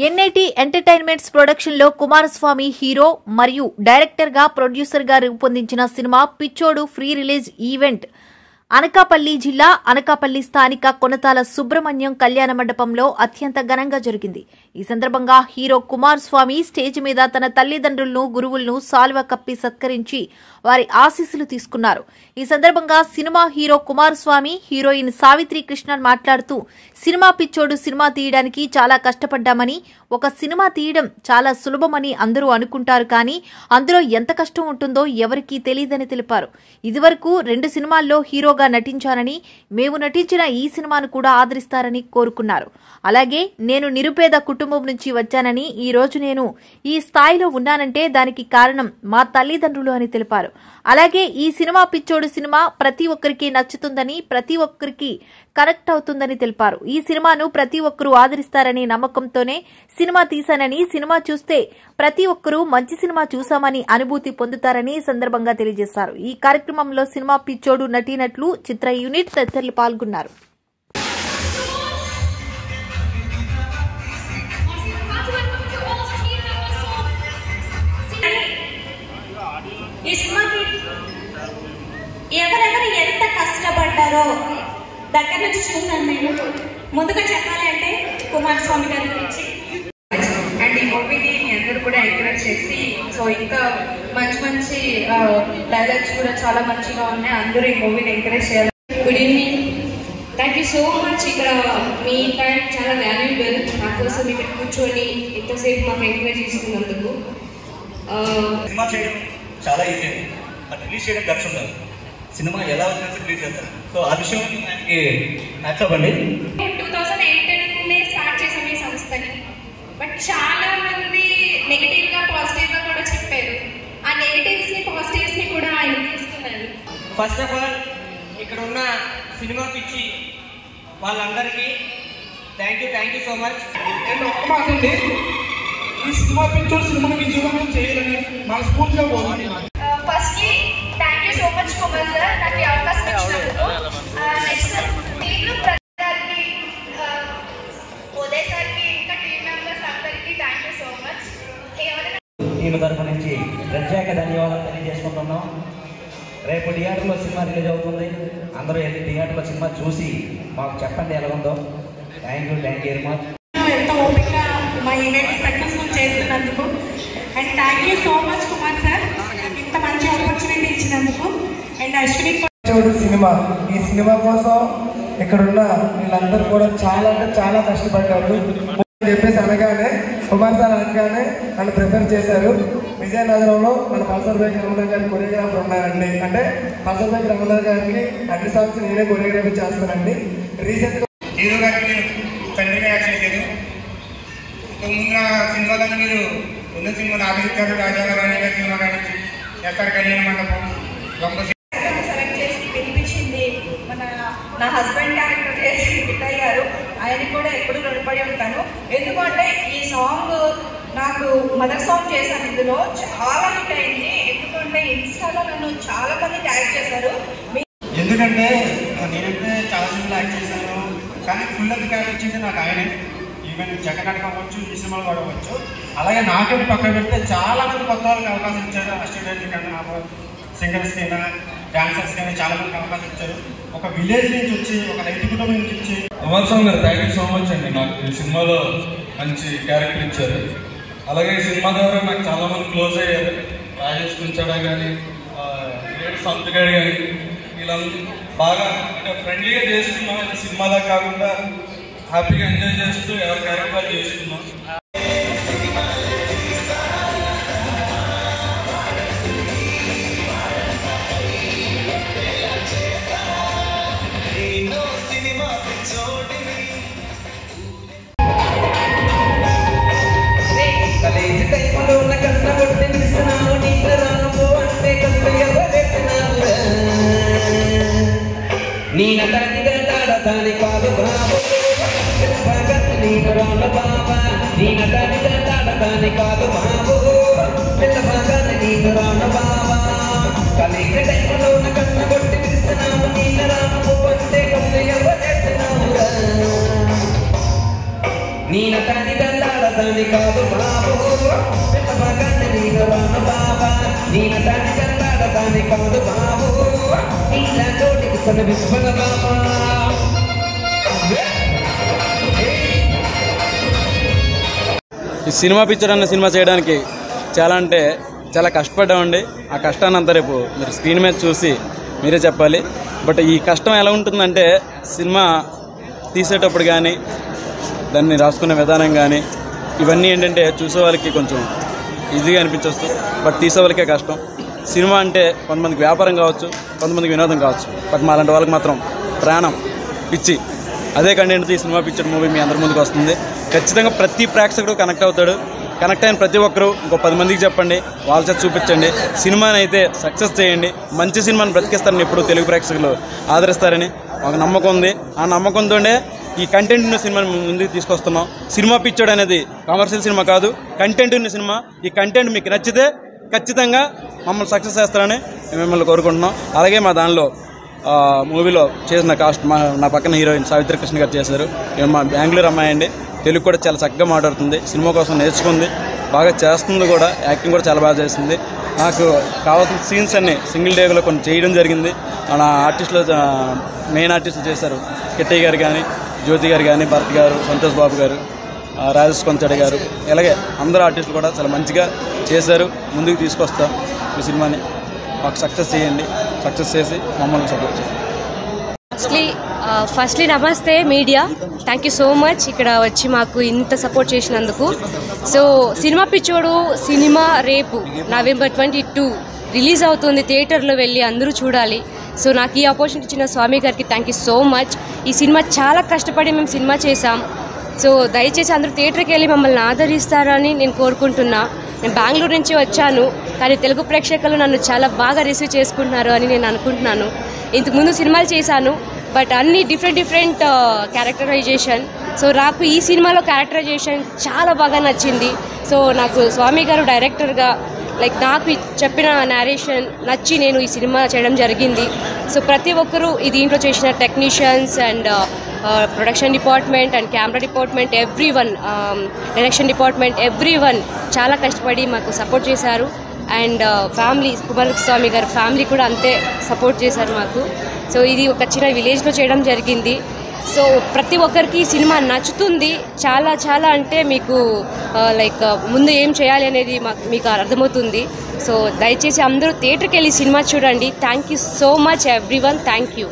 NIT entertainments production లో Kumaraswamy hero మరియు director గా ప్రొడ్యూసర్ గా రూపొందించిన సినిమా పిచ్చోడు ఫ్రీ రిలీజ్ ఈవెంట్ అనకాపల్లి జిల్లా అనకాపల్లి స్థానిక కొనతాల సుబ్రహ్మణ్యం కళ్యాణ మండపంలో అత్యంత ఘనంగా జరిగింది. ఈ సందర్భంగా హీరో కుమారస్వామి స్టేజ్ మీద తన తల్లిదండ్రులను గురువులను సాల్వా కప్పి సత్కరించి వారి ఆశీస్సులు తీసుకున్నారు. ఈ సందర్భంగా cinema hero Kumaraswamy, heroine Savitri Krishnan మాట్లాడుతూ సినిమా పిచ్చోడు సినిమా తీయడానికి చాలా కష్టపడ్డామని, ఒక సినిమా తీయడం చాలా సులభమని అందరూ అనుకుంటారు, కానీ అందులో ఎంత కష్టం ఉంటుందో ఎవరికీ తెలియదని తెలిపారు. ఇదివరకు 2 సినిమాల్లో హీరోగా నటించానని, మేము నటించిన ఈ సినిమాను కూడా ఆదరిస్తారని కోరుకున్నారు. అలాగే నేను నిరుపేద కుటుంబం నుంచి వచ్చానని, ఈ రోజు నేను ఈ స్థాయిలో ఉన్నానంటే దానికి కారణం మా తల్లిదండ్రులు అని తెలిపారు. అలాగే ఈ సినిమా పిచ్చోడు సినిమా ప్రతి ఒక్కరికి నచ్చుతుందని, ప్రతి ఒక్కరికి కనెక్ట్ అవుతుందని తెలిపారు. ఈ సినిమాను ప్రతి ఒక్కరూ ఆదరిస్తారనే నమ్మకంతోనే సినిమా తీశానని, సినిమా చూస్తే ప్రతి ఒక్కరూ మంచి సినిమా చూశామని అనుభూతి పొందుతారని సందర్భంగా తెలియజేశారు. ఈ కార్యక్రమంలో సినిమా పిచ్చోడు నటీనటులు, చిత్ర యూనిట్ తదితరులు పాల్గొన్నారు. ఈ సినిమాకి ఎవరెవరు ఎంత కష్టపడ్డారో దగ్గర నుంచి చూసాను నేను. ముందుగా చెప్పాలి అంటే కుమారస్వామి గారి గురించి అండ్ ఈ మూవీని మీ అందరూ కూడా ఎంకరేజ్ చేసి, సో ఇంకా మంచి డైలాగ్స్ కూడా చాలా మంచిగా ఉన్నాయి. అందరూ ఈ మూవీని ఎంకరేజ్ చేయాలి. Good evening, thank you so much. ఇక్కడ మీ టైం చాలా వాల్యుబుల్. నా కోసం ఇక్కడ కూర్చొని ఎంతసేపు మాకు ఎంకరేజ్ చేస్తున్నందుకు. సినిమా చేయడం చాలా ఈజీ అండి, అది రిలీజ్ చేయడం ఖర్చు ఉండదు. సినిమా ఎలా వచ్చినా రిలీజ్ చేస్తారు. సో ఆ విషయం ఆయనకి హ్యాట్సాప్ అండి. 2018 స్టార్ట్ చేసాం ఈ సంస్థని, బట్ చాలా మంది నెగిటివ్ గా పాజిటివ్ గా కూడా చెప్పారు. ఆ నెగిటివ్స్ ని పాజిటివ్స్ ని కూడా ఆయన తీసుకున్నారు. ఫస్ట్ ఆఫ్ ఆల్ ఇక్కడ ఉన్న సినిమా పిచ్చి వాళ్ళందరికీ థ్యాంక్ యూ సో మచ్. ఒక్క మాట అండి, ఈ సినిమా పిచ్చోడు సినిమా విజయవంతం చేయాలని మనస్ఫూర్తిగా కోరుకుంటున్నాను. Firstly thank you so much Kumar sir, నాకు ఈ అవకాశం ఇచ్చినందుకు. నెక్స్ట్ నేను ప్రతి గారికి, ఉదయ్ సార్కి, ఇంకా టీమ్ మెంబర్స్ అందరికీ thank you so much. Team తరఫు నుంచి ప్రత్యేక ధన్యవాదాలు తెలియజేసుకుంటున్నాం. రేపు థియేటర్లో సినిమా రిలీజ్ అవుతుంది. అందరూ వెళ్ళి థియేటర్లో సినిమా చూసి మాకు చెప్పండి ఎలా ఉందో. Thank you very much. ఎంతో ఓపికగా మా ఈవెంట్ సక్సెస్ఫుల్ చేస్తున్నందుకు and thank you so much Kumar sir, ఇంత మంచి ఆపర్చునిటీ ఇచ్చినందుకు. అండ్ అశ్విని సినిమా, ఈ సినిమా కోసం ఇక్కడున్న వీళ్ళందరూ కూడా చాలా అంటే చాలా కష్టపడ్డారు చెప్పేసి అనగానే, కుమార్ సార్ అనగానే నన్ను ప్రిఫర్ చేశారు. విజయనగరంలో మన పల్సర్ బైక్ రమణ గారి కొరియోగ్రాఫర్ ఉన్నారండి. అంటే పల్సర్ బైక్ రమణ గారికి అన్ని సాంగ్స్ నేనే కొరియోగ్రఫీ చేస్తానండి. రీసెంట్గా హీరో గారికి తండ్రిగా యాక్ట్ చేశారు. ముందున్న సినిమాలను మీరు ఉన్న సినిమా నాగరికారు, రాజారాణి గారి సినిమా కానీ, ఎస్ఆర్ కళ్యాణ మండపం, సెలెక్ట్ చేసి పిలిపించింది నా హస్బెండ్ క్యారెక్టర్ చేసి గిట్టయ్య గారు. ఆయనకి కూడా ఎప్పుడు రుణపడి ఉంటాను. ఎందుకంటే ఈ సాంగ్ నాకు మదర్ సాంగ్ చేశాను. ఇందులో చాలా హిట్ అయింది. ఎందుకంటే ఇన్స్టాలో నన్ను చాలా మంది ట్యాగ్ చేశారు. ఎందుకంటే నేనంటే చాలా సినిమాలు యాక్ట్ చేశాను, కానీ ఫుల్ అది క్యారెక్టర్ వచ్చింది నాకు ఆయనే. ఈవెన్ జగన్ అవ్వచ్చు, ఈ సినిమాలు కూడా అవ్వచ్చు. అలాగే నాకే పక్కన పెడితే చాలా మంది కొత్త వాళ్ళకి అవకాశం ఇచ్చారు. స్టూడెంట్స్ కానీ, నాకు సింగర్స్కి అయినా, డాన్సర్స్కి అయినా చాలా మందికి అవకాశం ఇచ్చారు. ఒక విలేజ్ నుంచి వచ్చి, ఒక రైతు కుటుంబం నుంచి వచ్చి. కుమారస్వామి గారు థ్యాంక్ యూ సో మచ్ అండి. నాకు ఈ సినిమాలో మంచి క్యారెక్టర్ ఇచ్చారు. అలాగే ఈ సినిమా ద్వారా నాకు చాలా మంది క్లోజ్ అయ్యారు. రాజేష్ కుంచాడా కానీ, సంత్ గారు కానీ, వీళ్ళందరూ బాగా అంటే ఫ్రెండ్లీగా చేస్తున్నాం. సినిమాలా కాకుండా హ్యాపీగా ఎంజాయ్ చేస్తూ ఎవరి క్యారెక్టర్ చేస్తున్నాం. నీన తండ్రి దాడతాని కాదు బాబు, నీకు రాళ్ళ బాబా. నీన తండ్రి దాడతాని కాదు బాబు, పిల్లబాగానే నీకు రాళ్ళ బాబా. కలిగ టైంలో కన్న కొట్టి పిలుస్తున్నావు, నీకు రాను అంటే కళ్ళు ఎవరు చేస్తున్నావు. నీన తండ్రి దాడ దాని కాదు బాబు పిల్ల మగాన్ని నేను రాను బాబా నీ నటాన్ని దాని కాదు బాబు ఇలా చోటికి సన విశ్వన బాబా ఈ సినిమా పిక్చర్ అన్న సినిమా చేయడానికి చాలా అంటే చాలా కష్టపడ్డామండి. ఆ కష్టాన్ని అంతా రేపు మీరు స్క్రీన్ మీద చూసి మీరే చెప్పాలి. బట్ ఈ కష్టం ఎలా ఉంటుందంటే సినిమా తీసేటప్పుడు కానీ దాన్ని రాసుకునే విధానం కానీ ఇవన్నీ ఏంటంటే చూసే వాళ్ళకి కొంచెం ఈజీగా అనిపించవచ్చు, బట్ తీసే వాళ్ళకే కష్టం. సినిమా అంటే కొంతమందికి వ్యాపారం కావచ్చు, కొంతమందికి వినోదం కావచ్చు, బట్ మా అలాంటి వాళ్ళకి మాత్రం ప్రాణం, పిచ్చి. అదే కంటెంట్తో ఈ సినిమా పిక్చర్ మూవీ మీ అందరి ముందుకు వస్తుంది. ఖచ్చితంగా ప్రతి ప్రేక్షకుడు కనెక్ట్ అవుతాడు. కనెక్ట్ అయిన ప్రతి ఒక్కరు ఇంకో 10 మందికి చెప్పండి, వాళ్ళ చేత చూపించండి. సినిమాని అయితే సక్సెస్ చేయండి. మంచి సినిమాని బ్రతికిస్తారని ఎప్పుడు తెలుగు ప్రేక్షకులు ఆదరిస్తారని ఒక నమ్మకం ఉంది. ఆ నమ్మకంతోనే ఈ కంటెంట్ ఉన్న సినిమాని ముందుకు తీసుకొస్తున్నాం. సినిమా పిక్చర్ అనేది కమర్షియల్ సినిమా కాదు, కంటెంట్ ఉన్న సినిమా. ఈ కంటెంట్ మీకు నచ్చితే ఖచ్చితంగా మమ్మల్ని సక్సెస్ చేస్తారని మేము మిమ్మల్ని కోరుకుంటున్నాం. అలాగే మా దానిలో మూవీలో చేసిన కాస్ట్ నా పక్కన హీరోయిన్ సావిత్రి కృష్ణ గారు చేశారు. మా బెంగళూరు అమ్మాయి అండి, తెలుగు కూడా చాలా చక్కగా మాట్లాడుతుంది. సినిమా కోసం నేర్చుకుంది, బాగా చేస్తుంది కూడా. యాక్టింగ్ కూడా చాలా బాగా చేస్తుంది. నాకు కావాల్సిన సీన్స్ అన్ని సింగిల్ డేలో కొన్ని చేయడం జరిగింది. మన ఆర్టిస్టులు మెయిన్ ఆర్టిస్టులు చేశారు. కిట్టయ్య గారు కానీ, జ్యోతి గారు కానీ, భరత్ గారు, సంతోష్ బాబు గారు, రాజేష్ కొంచడి గారు, ఇలాగే అందరూ ఆర్టిస్టులు కూడా చాలా మంచిగా చేశారు. ముందుకు తీసుకొస్తాం ఈ సినిమాని. మాకు సక్సెస్ చేయండి, సక్సెస్ చేసి మమ్మల్ని సపోర్ట్ చేయండి. ఫస్ట్లీ నమస్తే media, thank you so much ఇక్కడ వచ్చి మాకు ఇంత సపోర్ట్ చేసినందుకు. సో సినిమా పిచ్చోడు సినిమా రేపు November 22 రిలీజ్ అవుతుంది. థియేటర్లో వెళ్ళి అందరూ చూడాలి. సో నాకు ఈ ఆపర్చునిటీ ఇచ్చిన స్వామి గారికి థ్యాంక్ యూ సో మచ్. ఈ సినిమా చాలా కష్టపడి మేము సినిమా చేసాం. సో దయచేసి అందరూ థియేటర్కి వెళ్ళి మమ్మల్ని ఆదరిస్తారని నేను కోరుకుంటున్నా. నేను బెంగళూరు నుంచి వచ్చాను, కానీ తెలుగు ప్రేక్షకులు నన్ను చాలా బాగా రిసీవ్ చేసుకుంటున్నారు అని నేను అనుకుంటున్నాను. ఇంతకుముందు సినిమాలు చేశాను, బట్ అన్ని డిఫరెంట్ క్యారెక్టరైజేషన్. సో నాకు ఈ సినిమాలో క్యారెక్టరైజేషన్ చాలా బాగా నచ్చింది. సో నాకు స్వామి గారు డైరెక్టర్గా నాకు చెప్పిన నేరేషన్ నచ్చి నేను ఈ సినిమా చేయడం జరిగింది. సో ప్రతి ఒక్కరూ ఈ దీంట్లో చేసిన technicians and production department and camera department, everyone, direction department, everyone చాలా కష్టపడి మాకు సపోర్ట్ చేశారు. అండ్ ఫ్యామిలీ, కుమారస్వామి గారు ఫ్యామిలీ కూడా అంతే సపోర్ట్ చేశారు మాకు. సో ఇది ఒక చిన్న విలేజ్లో చేయడం జరిగింది. సో ప్రతి ఒక్కరికి సినిమా నచ్చుతుంది. చాలా చాలా అంటే మీకు ముందు ఏం చేయాలి అనేది మీకు అర్థమవుతుంది. సో దయచేసి అందరూ థియేటర్కి వెళ్ళి సినిమా చూడండి. Thank you so much everyone, thank you.